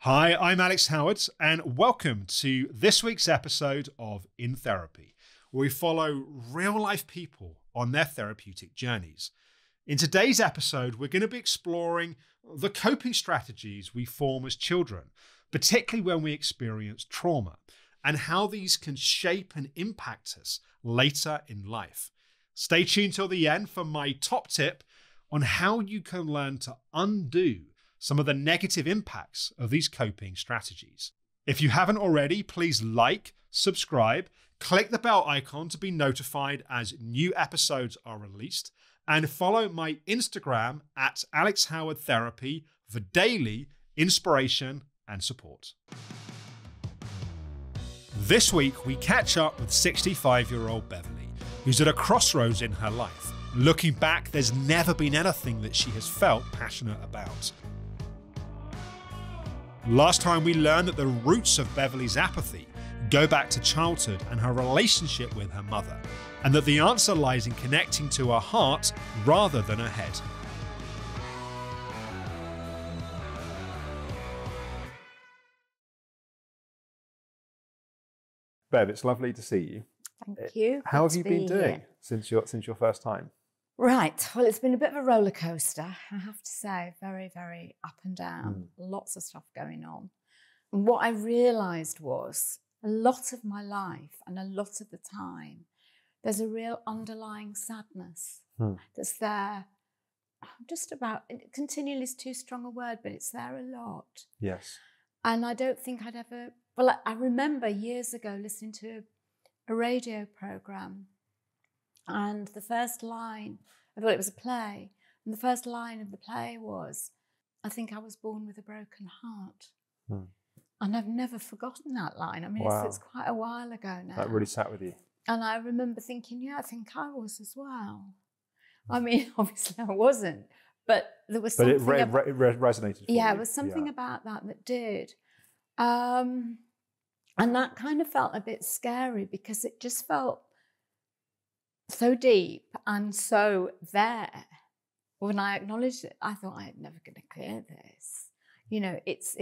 Hi, I'm Alex Howard, and welcome to this week's episode of In Therapy, where we follow real-life people on their therapeutic journeys. In today's episode, we're going to be exploring the coping strategies we form as children, particularly when we experience trauma, and how these can shape and impact us later in life. Stay tuned till the end for my top tip on how you can learn to undo some of the negative impacts of these coping strategies. If you haven't already, please like, subscribe, click the bell icon to be notified as new episodes are released, and follow my Instagram at Alex Howard Therapy for daily inspiration and support. This week, we catch up with 65-year-old Beverly, who's at a crossroads in her life. Looking back, there's never been anything that she has felt passionate about. Last time we learned that the roots of Beverly's apathy go back to childhood and her relationship with her mother, and that the answer lies in connecting to her heart rather than her head. Bev, it's lovely to see you. Thank you. How have you been doing since your first time? Right. Well, it's been a bit of a roller coaster, I have to say. Very, very up and down. Lots of stuff going on. And what I realised was a lot of my life and a lot of the time, there's a real underlying sadness that's there. Just about, continually is too strong a word, but it's there a lot. Yes. And I don't think I'd ever, well, I remember years ago listening to a radio programme, and the first line, I thought it was a play, and the first line of the play was, I think I was born with a broken heart. And I've never forgotten that line. I mean, Wow. it's quite a while ago now. That really sat with you. And I remember thinking, yeah, I think I was as well. I mean, obviously I wasn't, but there was something. But it resonated for you. Yeah, there was something about that did. And that kind of felt a bit scary because it just felt so deep and so there. When I acknowledged it, I thought I'm never going to clear this. You know, that's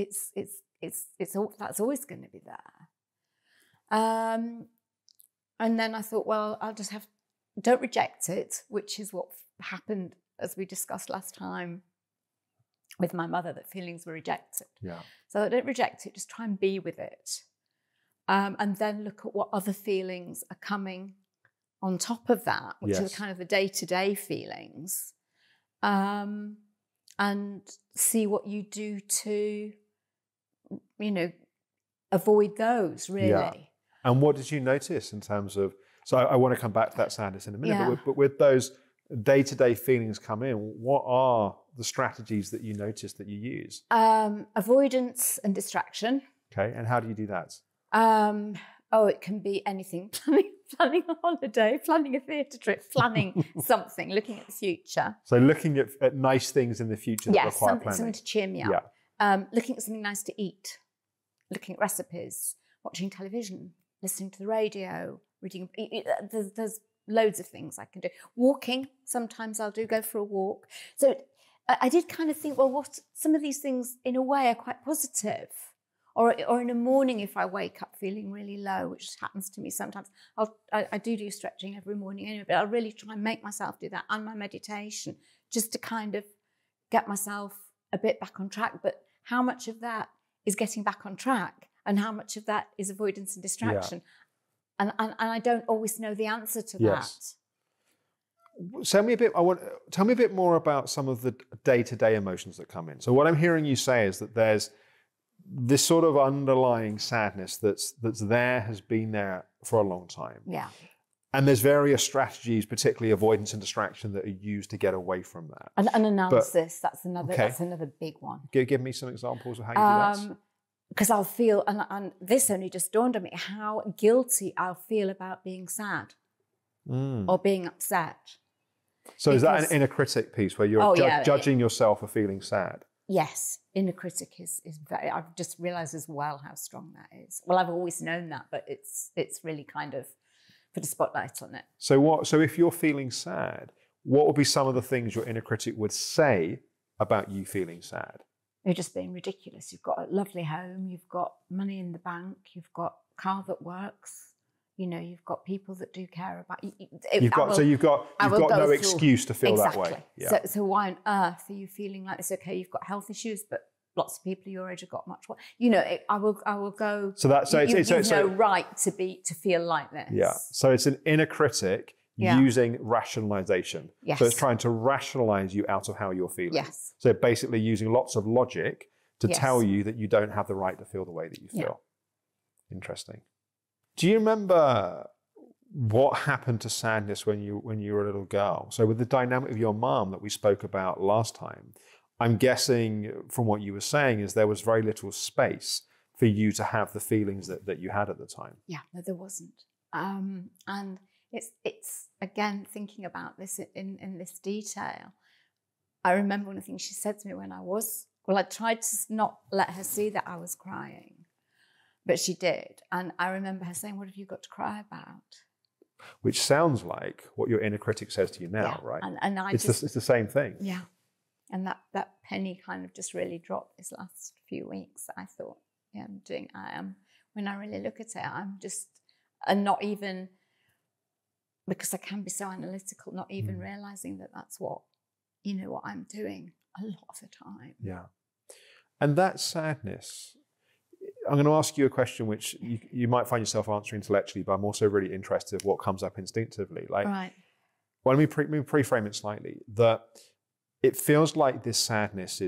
always going to be there. And then I thought, well, I'll just don't reject it, which is what happened as we discussed last time with my mother, that feelings were rejected. Yeah. So I don't reject it, just try and be with it. And then look at what other feelings are coming on top of that, which are kind of the day-to-day feelings, and see what you do to, you know, avoid those, really. Yeah. And what did you notice in terms of, so I want to come back to that sadness in a minute, but with those day-to-day feelings come in, what are the strategies that you notice that you use? Avoidance and distraction. Okay, and how do you do that? It can be anything. Planning a holiday, planning a theatre trip, planning something, looking at the future. So looking at nice things in the future that require planning. Something to cheer me up. Yeah. Looking at something nice to eat, looking at recipes, watching television, listening to the radio, reading. There's loads of things I can do. Walking, sometimes I'll go for a walk. So I did kind of think, well, what some of these things in a way are quite positive. Or in the morning, if I wake up feeling really low, which happens to me sometimes, I do stretching every morning anyway, but I'll really try and make myself do that and my meditation just to kind of get myself a bit back on track. But how much of that is getting back on track and how much of that is avoidance and distraction? Yeah. And I don't always know the answer to that. Tell me a bit more about some of the day-to-day emotions that come in. So what I'm hearing you say is that there's this sort of underlying sadness that's there, has been there for a long time. Yeah. And there's various strategies, particularly avoidance and distraction, that are used to get away from that. And analysis, that's another big one. Give me some examples of how you do that. Because I'll feel, and this only just dawned on me, how guilty I'll feel about being sad or being upset. So is that an inner critic piece where you're judging yourself for feeling sad? Yes, inner critic is very, I've just realised as well how strong that is. Well, I've always known that, but it's really kind of put a spotlight on it. So if you're feeling sad, what would be some of the things your inner critic would say about you feeling sad? you're just being ridiculous. You've got a lovely home, you've got money in the bank, you've got a car that works, you know, you've got people that do care about you. You've got no excuse to feel that way. Yeah. So why on earth are you feeling like this? Okay, you've got health issues, but lots of people your age have got much worse. You know, I will go. So that's you've no right to feel like this. Yeah. So it's an inner critic using rationalization. Yes. So it's trying to rationalize you out of how you're feeling. Yes. So basically using lots of logic to tell you that you don't have the right to feel the way that you feel. Yeah. Interesting. Do you remember what happened to sadness when you were a little girl? So with the dynamic of your mom that we spoke about last time, I'm guessing from what you were saying is there was very little space for you to have the feelings that you had at the time. Yeah, no, there wasn't. And it's again, thinking about this in this detail. I remember one of the things she said to me when I tried to not let her see that I was crying, but she did. And I remember her saying, "What have you got to cry about?" Which sounds like what your inner critic says to you now, right? And it's the same thing. Yeah. And that penny kind of just really dropped this last few weeks. I thought, when I really look at it, I'm just, and not even, because I can be so analytical, not even realizing that that's what I'm doing a lot of the time. Yeah. And that sadness, I'm going to ask you a question which you might find yourself answering intellectually, but I'm also really interested in what comes up instinctively. Like, right. Well, let me pre-frame it slightly. That it feels like this sadness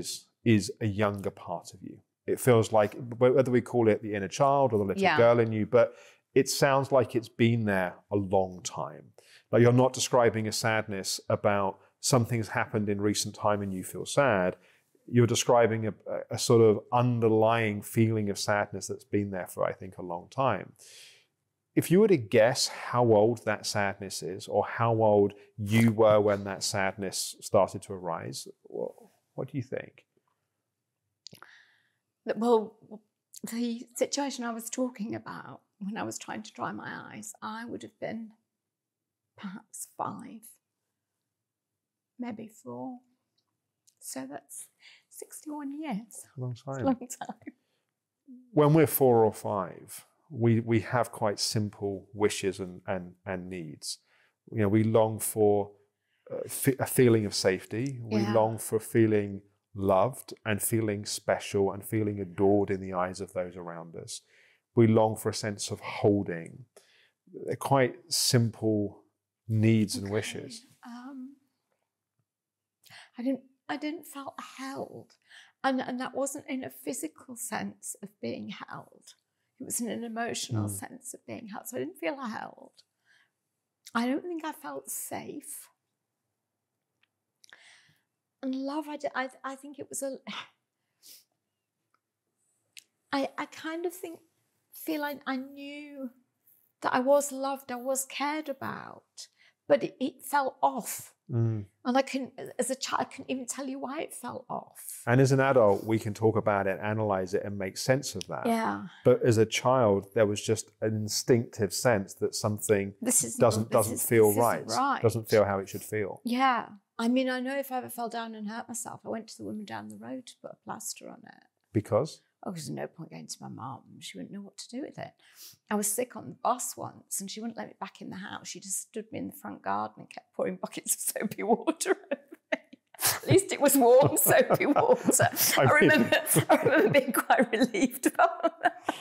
is a younger part of you. It feels like, whether we call it the inner child or the little girl in you, but it sounds like it's been there a long time. Like, you're not describing a sadness about something's happened in recent time and you feel sad. You're describing a sort of underlying feeling of sadness that's been there for, I think, a long time. If you were to guess how old that sadness is, or how old you were when that sadness started to arise, what do you think? Well, the situation I was talking about when I was trying to dry my eyes, I would have been perhaps 5, maybe 4. So that's 61 years. A long time. It's a long time. When we're 4 or 5, we have quite simple wishes and needs. You know, we long for a feeling of safety. We long for feeling loved and feeling special and feeling adored in the eyes of those around us. We long for a sense of holding. They're quite simple needs and wishes. I didn't feel held, and that wasn't in a physical sense of being held. It was in an emotional sense of being held. So I didn't feel held. I don't think I felt safe. And love, I think it was I kind of feel like I knew that I was loved, I was cared about, but it fell off. And as a child, I couldn't even tell you why it fell off. And as an adult, we can talk about it, analyze it, and make sense of that. Yeah. But as a child, there was just an instinctive sense that something doesn't feel right. Doesn't feel how it should feel. Yeah. I mean, I know if I ever fell down and hurt myself, I went to the woman down the road to put a plaster on it. Because? Oh, there's no point going to my mum. She wouldn't know what to do with it. I was sick on the bus once and she wouldn't let me back in the house. She just stood me in the front garden and kept pouring buckets of soapy water over me. At least it was warm soapy water. I remember being quite relieved about that.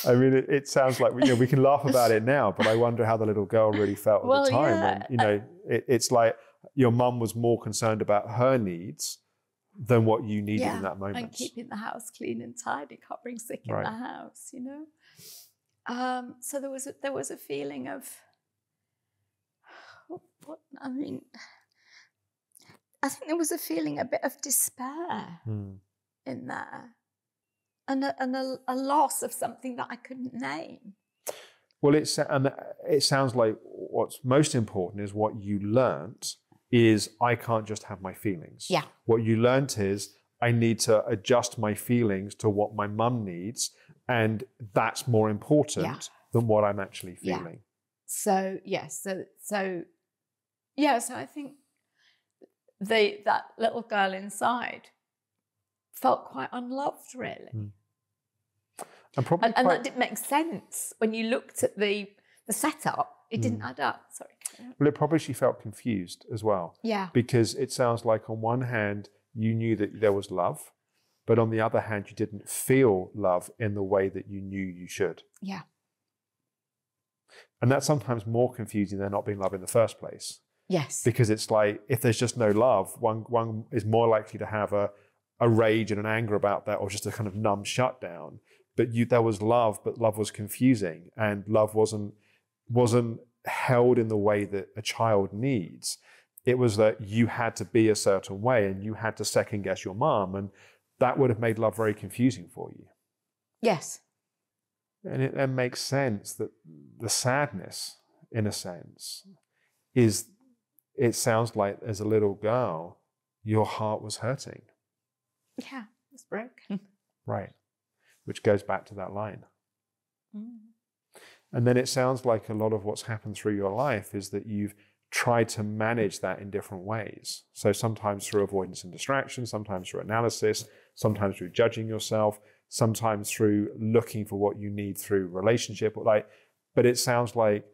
I mean, it sounds like we can laugh about it now, but I wonder how the little girl really felt at the time. Yeah. And it's like your mum was more concerned about her needs than what you needed in that moment. And keeping the house clean and tidy, can't bring sick in the house, So there was a feeling of I think there was a feeling a bit of despair in there, and a loss of something that I couldn't name. Well, it sounds like what's most important is what you learnt is I can't just have my feelings. Yeah. What you learnt is I need to adjust my feelings to what my mum needs, and that's more important than what I'm actually feeling. So I think that little girl inside felt quite unloved, really. And probably And that didn't make sense when you looked at the setup. It didn't add up. Sorry. well, it probably she felt confused as well. Yeah. Because it sounds like on one hand, you knew that there was love, but on the other hand, you didn't feel love in the way that you knew you should. Yeah. And that's sometimes more confusing than not being loved in the first place. Yes. Because it's like, if there's just no love, one is more likely to have a rage and an anger about that, or just a kind of numb shutdown. But there was love, but love was confusing, and love wasn't held in the way that a child needs. It was that you had to be a certain way, and you had to second guess your mom, and that would have made love very confusing for you. Yes. And it then makes sense that the sadness, in a sense, is, it sounds like as a little girl, your heart was hurting. Yeah, it's broken. Right. Which goes back to that line. And then it sounds like a lot of what's happened through your life is that you've tried to manage that in different ways. So sometimes through avoidance and distraction, sometimes through analysis, sometimes through judging yourself, sometimes through looking for what you need through relationship. But it sounds like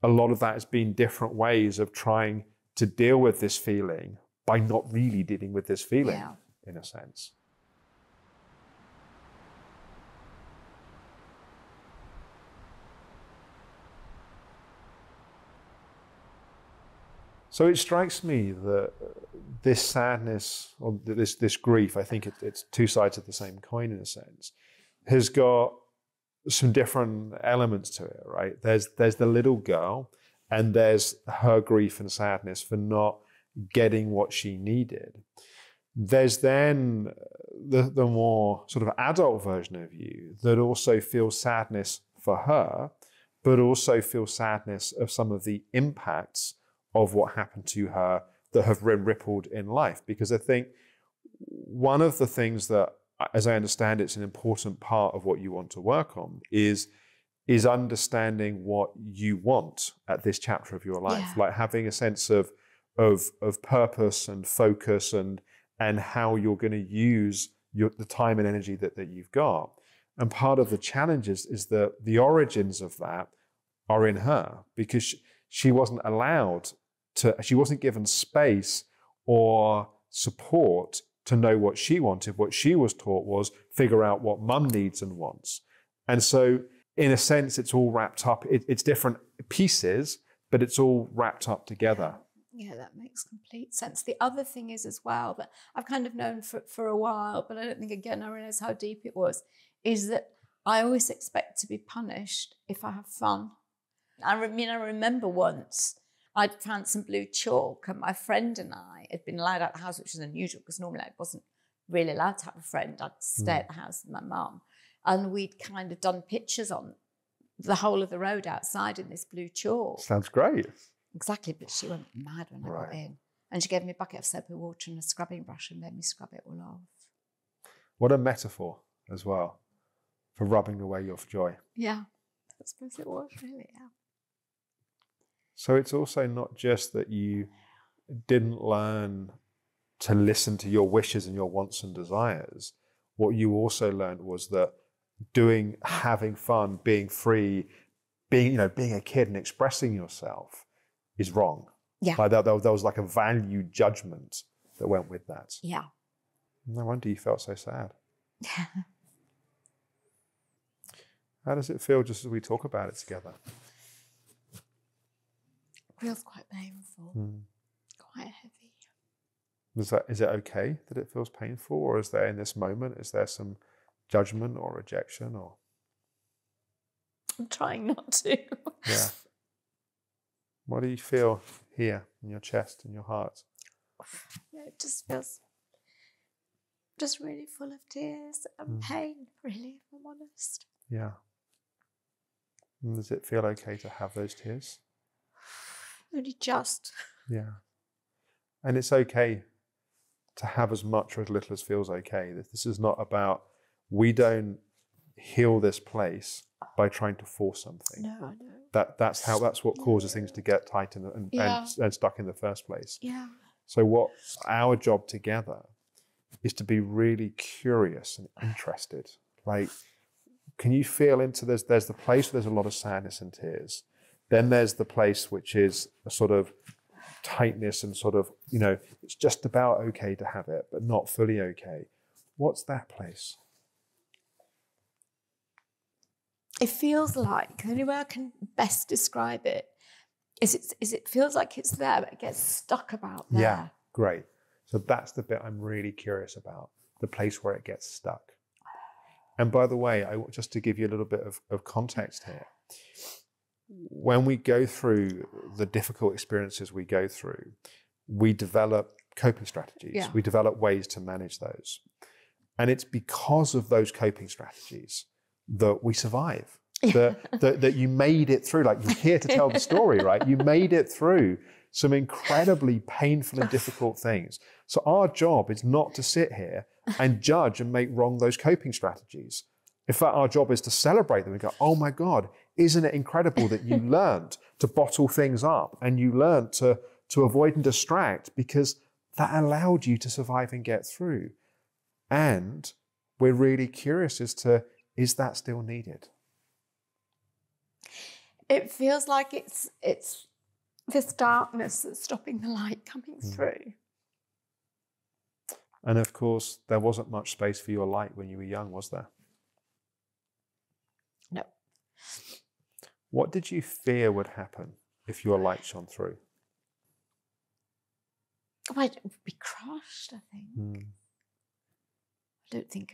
a lot of that has been different ways of trying to deal with this feeling by not really dealing with this feeling, in a sense. So it strikes me that this sadness, or this grief, I think it's two sides of the same coin in a sense, has got some different elements to it, right? There's the little girl, and there's her grief and sadness for not getting what she needed. There's then the more sort of adult version of you that also feels sadness for her, but also feels sadness of some of the impacts of what happened to her that have rippled in life. Because I think one of the things that, as I understand it's an important part of what you want to work on, is understanding what you want at this chapter of your life. Like having a sense of purpose and focus, and how you're going to use the time and energy that you've got. And part of the challenge is that the origins of that are in her, because she wasn't allowed to, she wasn't given space or support to know what she wanted. What she was taught was figure out what mum needs and wants. And so in a sense, it's all wrapped up. It's different pieces, but it's all wrapped up together. Yeah, that makes complete sense. The other thing is as well, that I've kind of known for a while, but I don't think, again, I realised how deep it was, is that I always expect to be punished if I have fun. I remember once I'd found some blue chalk, and my friend and I had been allowed out of the house, which is unusual because normally I wasn't really allowed to have a friend. I'd stay at the house with my mum, and we'd kind of done pictures on the whole of the road outside in this blue chalk. Sounds great. Exactly, but she went mad when I got in. And she gave me a bucket of soapy water and a scrubbing brush and made me scrub it all off. What a metaphor as well for rubbing away your joy. Yeah, I suppose it was really, yeah. So it's also not just that you didn't learn to listen to your wishes and your wants and desires. What you also learned was that having fun, being free, being a kid and expressing yourself is wrong. Yeah. Like there was like a value judgment that went with that. Yeah. No wonder you felt so sad. How does it feel just as we talk about it together? It feels quite painful, quite heavy. Is it okay that it feels painful, or is there in this moment, is there some judgment or rejection, or? I'm trying not to. Yeah. What do you feel here in your chest and your heart? It just feels just really full of tears and pain, really, if I'm honest. Yeah. And does it feel okay to have those tears? Only just. Yeah. And it's okay to have as much or as little as feels okay. This is not about, we don't heal this place by trying to force something. No, I know. That's what causes things to get tight and stuck in the first place. Yeah. So what our job together is to be really curious and interested. Like, can you feel into there's the place where there's a lot of sadness and tears. Then there's the place which is a sort of tightness and sort of, it's just about okay to have it, but not fully okay. What's that place? It feels like, the only way I can best describe it is it feels like it's there, but it gets stuck about there. Yeah, great. So that's the bit I'm really curious about, the place where it gets stuck. And by the way, just to give you a little bit of context here, when we go through the difficult experiences we go through, we develop coping strategies. Yeah. We develop ways to manage those. And it's because of those coping strategies that we survive, that you made it through. Like, you're here to tell the story, right? You made it through some incredibly painful and difficult things. So our job is not to sit here and judge and make wrong those coping strategies. In fact, our job is to celebrate them and go, oh my God, isn't it incredible that you learned to bottle things up and you learned to avoid and distract, because that allowed you to survive and get through. And we're really curious as to, is that still needed? It feels like it's this darkness that's stopping the light coming through. And of course, there wasn't much space for your light when you were young, was there? No. What did you fear would happen if your light shone through? Oh, it would be crushed, I think. I don't think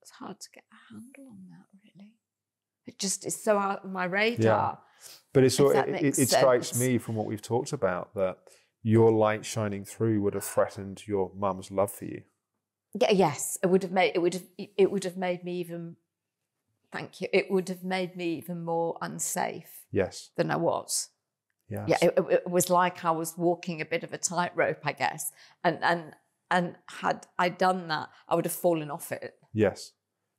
it's hard to get a handle on that, really. It just is so out of my radar. Yeah. But it strikes sense. me from what we've talked about that your light shining through would have threatened your mum's love for you. Yeah, yes, it would have made me even. Thank you. It would have made me even more unsafe. Yes. Than I was. Yes. Yeah, it was like I was walking a bit of a tightrope, I guess, and had I done that, I would have fallen off it. Yes.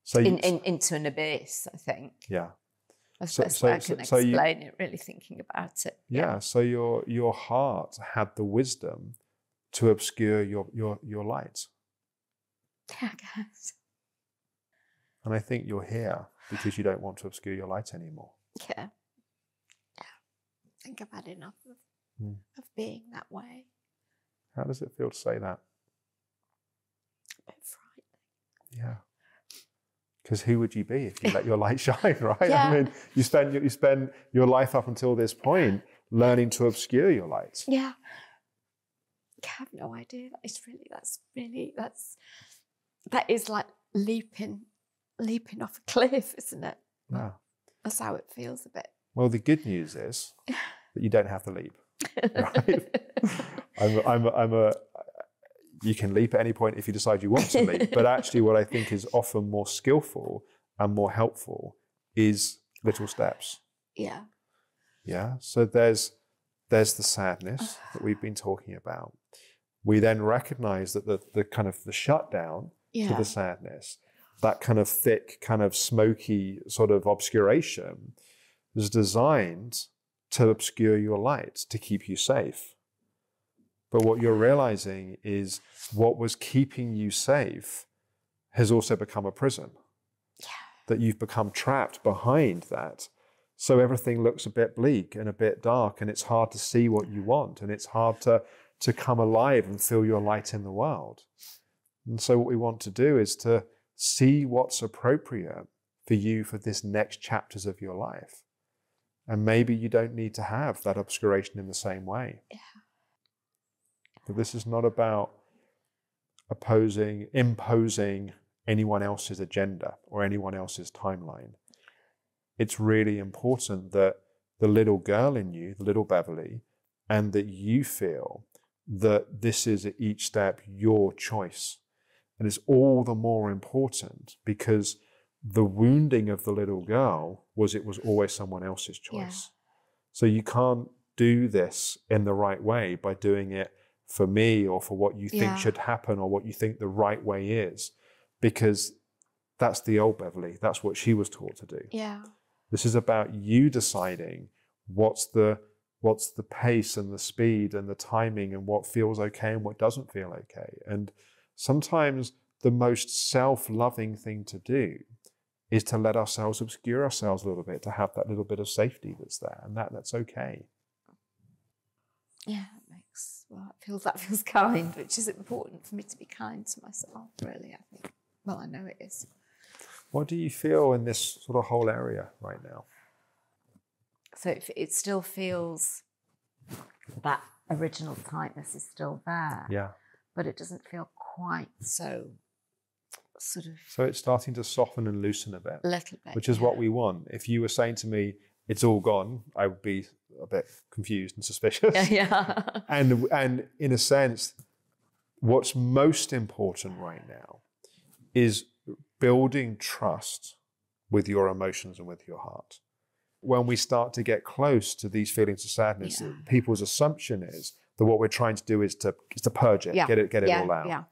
So into an abyss, I think. Yeah. That's the best way I can explain it, really thinking about it. Yeah. So your heart had the wisdom to obscure your light. Yeah, I guess. And I think you're here because you don't want to obscure your light anymore. Yeah. Yeah. I think I've had enough of being that way. How does it feel to say that? A bit frightening. Yeah. Because who would you be if you let your light shine, right? Yeah. I mean, you spend your life up until this point learning to obscure your light. Yeah. I have no idea. That is like leaping off a cliff, isn't it? Yeah. That's how it feels a bit. Well, the good news is that you don't have to leap, right? You can leap at any point if you decide you want to leap. But actually what I think is often more skillful and more helpful is little steps. Yeah. Yeah. So there's the sadness that we've been talking about. We then recognize that the kind of the shutdown to the sadness, that kind of thick, kind of smoky sort of obscuration is designed to obscure your light, to keep you safe. But what you're realizing is what was keeping you safe has also become a prison. Yeah. That you've become trapped behind that. So everything looks a bit bleak and a bit dark, and it's hard to see what you want, and it's hard to come alive and feel your light in the world. And so what we want to do is to see what's appropriate for you for this next chapters of your life. And maybe you don't need to have that obscuration in the same way. Yeah. But this is not about imposing anyone else's agenda or anyone else's timeline. It's really important that the little girl in you, the little Beverly, and that you feel that this is at each step your choice. And it's all the more important because the wounding of the little girl it was always someone else's choice. Yeah. So you can't do this in the right way by doing it for me or for what you think should happen or what you think the right way is, because that's the old Beverly. That's what she was taught to do. Yeah. This is about you deciding what's the What's the pace and the speed and the timing and what feels okay and what doesn't feel okay? And sometimes the most self-loving thing to do is to let ourselves obscure ourselves a little bit, to have that little bit of safety that's there, and that's okay. Yeah, that feels kind, which is important for me to be kind to myself, really, I think. Well, I know it is. What do you feel in this sort of whole area right now? So it still feels that original tightness is still there. Yeah. But it doesn't feel quite so sort of... So it's starting to soften and loosen a bit. A little bit, which is what we want. If you were saying to me, it's all gone, I would be a bit confused and suspicious. Yeah. And in a sense, what's most important right now is building trust with your emotions and with your heart. When we start to get close to these feelings of sadness, people's assumption is that what we're trying to do is to purge it, get it all out. Yeah.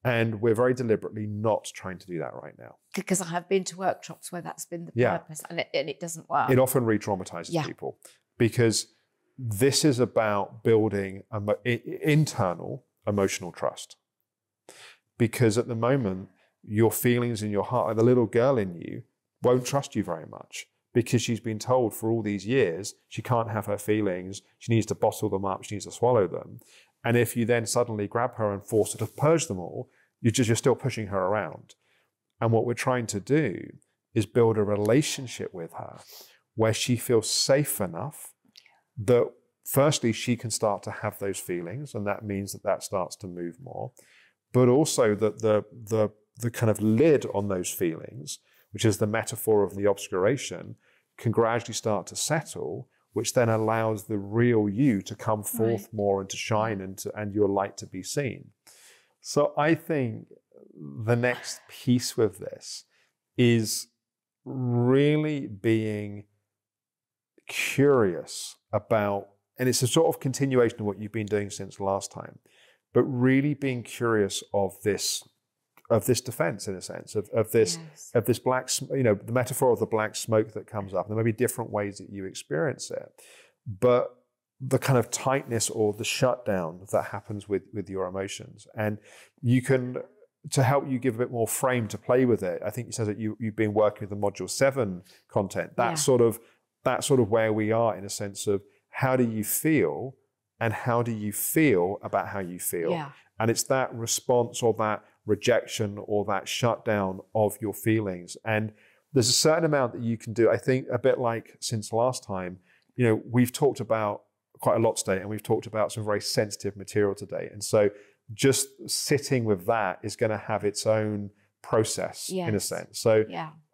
And we're very deliberately not trying to do that right now. Because I have been to workshops where that's been the purpose, and it doesn't work. It often re-traumatizes people, because this is about building internal emotional trust. Because at the moment, your feelings in your heart, like the little girl in you, won't trust you very much, because she's been told for all these years she can't have her feelings, she needs to bottle them up, she needs to swallow them. And if you then suddenly grab her and force her to purge them all, you're still pushing her around. And what we're trying to do is build a relationship with her where she feels safe enough that firstly, she can start to have those feelings, and that means that starts to move more, but also that the kind of lid on those feelings, which is the metaphor of the obscuration, can gradually start to settle, which then allows the real you to come forth more and to shine and your light to be seen. So I think the next piece with this is really being curious about, and it's a sort of continuation of what you've been doing since last time, but really being curious of this defense, in a sense, of this black, the metaphor of the black smoke that comes up. There may be different ways that you experience it, but the kind of tightness or the shutdown that happens with your emotions. And you can, to help you give a bit more frame to play with it, I think you said that you've been working with the Module 7 content. That's sort of where we are, in a sense of how do you feel and how do you feel about how you feel. Yeah. And it's that response or that rejection or that shutdown of your feelings. And there's a certain amount that you can do. I think a bit like since last time, we've talked about quite a lot today, and we've talked about some very sensitive material today. And so just sitting with that is going to have its own process, in a sense. So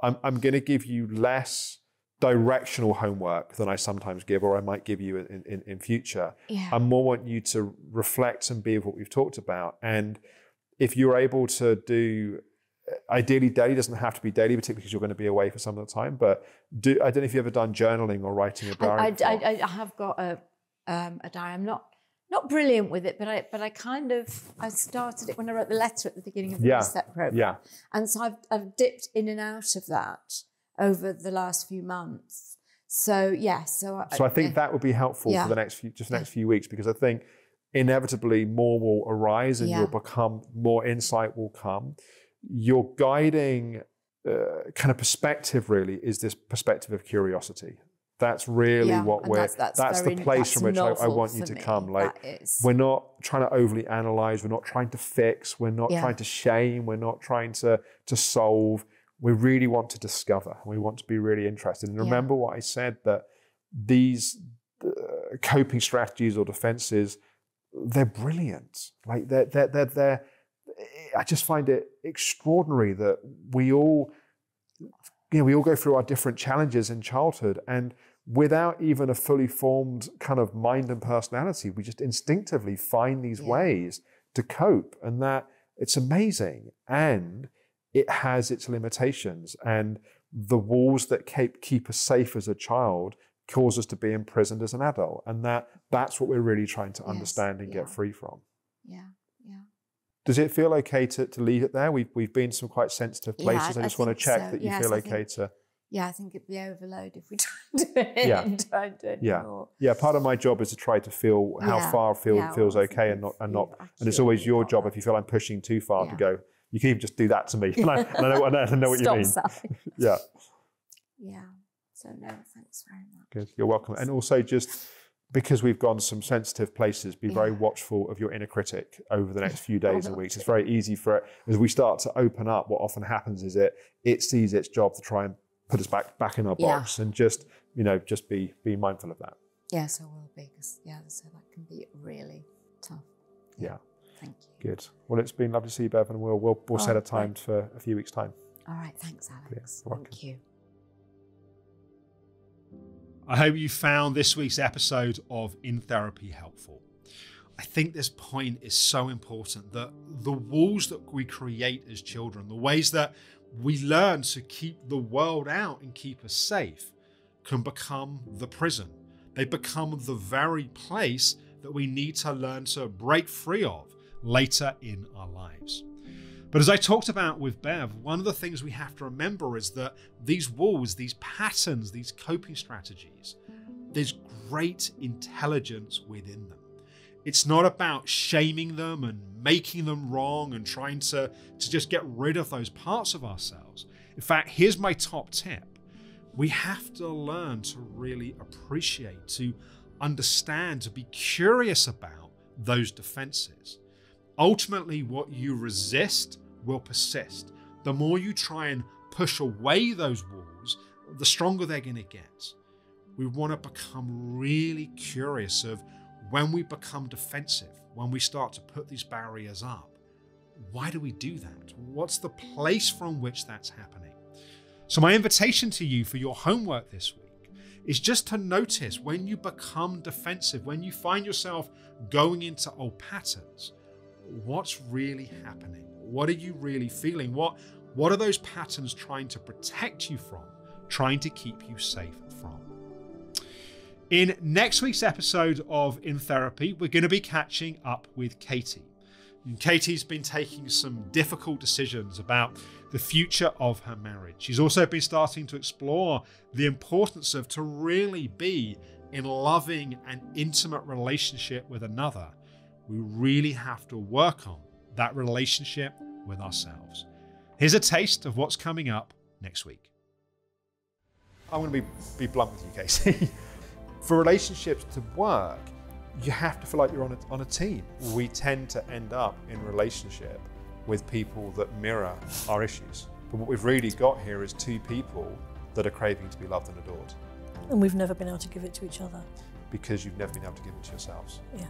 I'm going to give you less directional homework than I sometimes give, or I might give you in future. I more want you to reflect and be with what we've talked about. And if you're able to do, ideally daily, doesn't have to be daily, particularly because you're going to be away for some of the time, but I don't know if you've ever done journaling or writing a diary. I have got a diary. I'm not brilliant with it, but I started it when I wrote the letter at the beginning of the Reset program. Yeah. And so I've dipped in and out of that over the last few months. So I think that would be helpful for the next few weeks, because I think inevitably more will arise and you'll become more insight will come. Your guiding kind of perspective really is this perspective of curiosity. That's really what that's the place from which I want you to come. Like, we're not trying to overly analyze, we're not trying to fix, we're not trying to shame, we're not trying to solve. We really want to discover. We want to be really interested. And remember what I said, that these coping strategies or defenses, they're brilliant. Like they're I just find it extraordinary that we all go through our different challenges in childhood, and without even a fully formed kind of mind and personality, we just instinctively find these ways to cope, and that it's amazing. And it has its limitations, and the walls that keep us safe as a child cause us to be imprisoned as an adult, and that's what we're really trying to understand and get free from. Yeah. Does it feel okay to leave it there? We've been some quite sensitive places. I just want to check that you feel okay to. Yeah, I think it'd be overload if we don't do it. Yeah. Don't do it anymore. Yeah. Part of my job is to try to feel how far feels okay and not. And it's always your job if you feel I'm pushing too far to go. You can even just do that to me, and I know what you mean. Yeah. Yeah. So no, thanks very much. Good. You're welcome. And also, just because we've gone some sensitive places, be very watchful of your inner critic over the next few days and weeks. It's very easy for it as we start to open up. What often happens is it sees its job to try and put us back in our box, and just be mindful of that. Yes, I will be, because so that can be really tough. Yeah. Thank you. Good. Well, it's been lovely to see you, Bev, and we'll set a time for a few weeks' time. All right. Thanks, Alex. You're welcome. Thank you. I hope you found this week's episode of In Therapy helpful. I think this point is so important, that the walls that we create as children, the ways that we learn to keep the world out and keep us safe, can become the prison. They become the very place that we need to learn to break free of later in our lives. But as I talked about with Bev, one of the things we have to remember is that these walls, these patterns, these coping strategies, there's great intelligence within them. It's not about shaming them and making them wrong and trying to just get rid of those parts of ourselves. In fact, here's my top tip. We have to learn to really appreciate, to understand, to be curious about those defenses. Ultimately, what you resist will persist. The more you try and push away those walls, the stronger they're going to get. We want to become really curious of when we become defensive, when we start to put these barriers up. Why do we do that? What's the place from which that's happening? So my invitation to you for your homework this week is just to notice when you become defensive, when you find yourself going into old patterns, what's really happening? What are you really feeling? What are those patterns trying to protect you from, trying to keep you safe from? In next week's episode of In Therapy, we're going to be catching up with Katie. And Katie's been taking some difficult decisions about the future of her marriage. She's also been starting to explore the importance of to really be in loving and intimate relationship with another. We really have to work on that relationship with ourselves. Here's a taste of what's coming up next week. I'm going to be blunt with you, Casey. For relationships to work, you have to feel like you're on a team. We tend to end up in relationship with people that mirror our issues. But what we've really got here is two people that are craving to be loved and adored. And we've never been able to give it to each other. Because you've never been able to give it to yourselves. Yeah.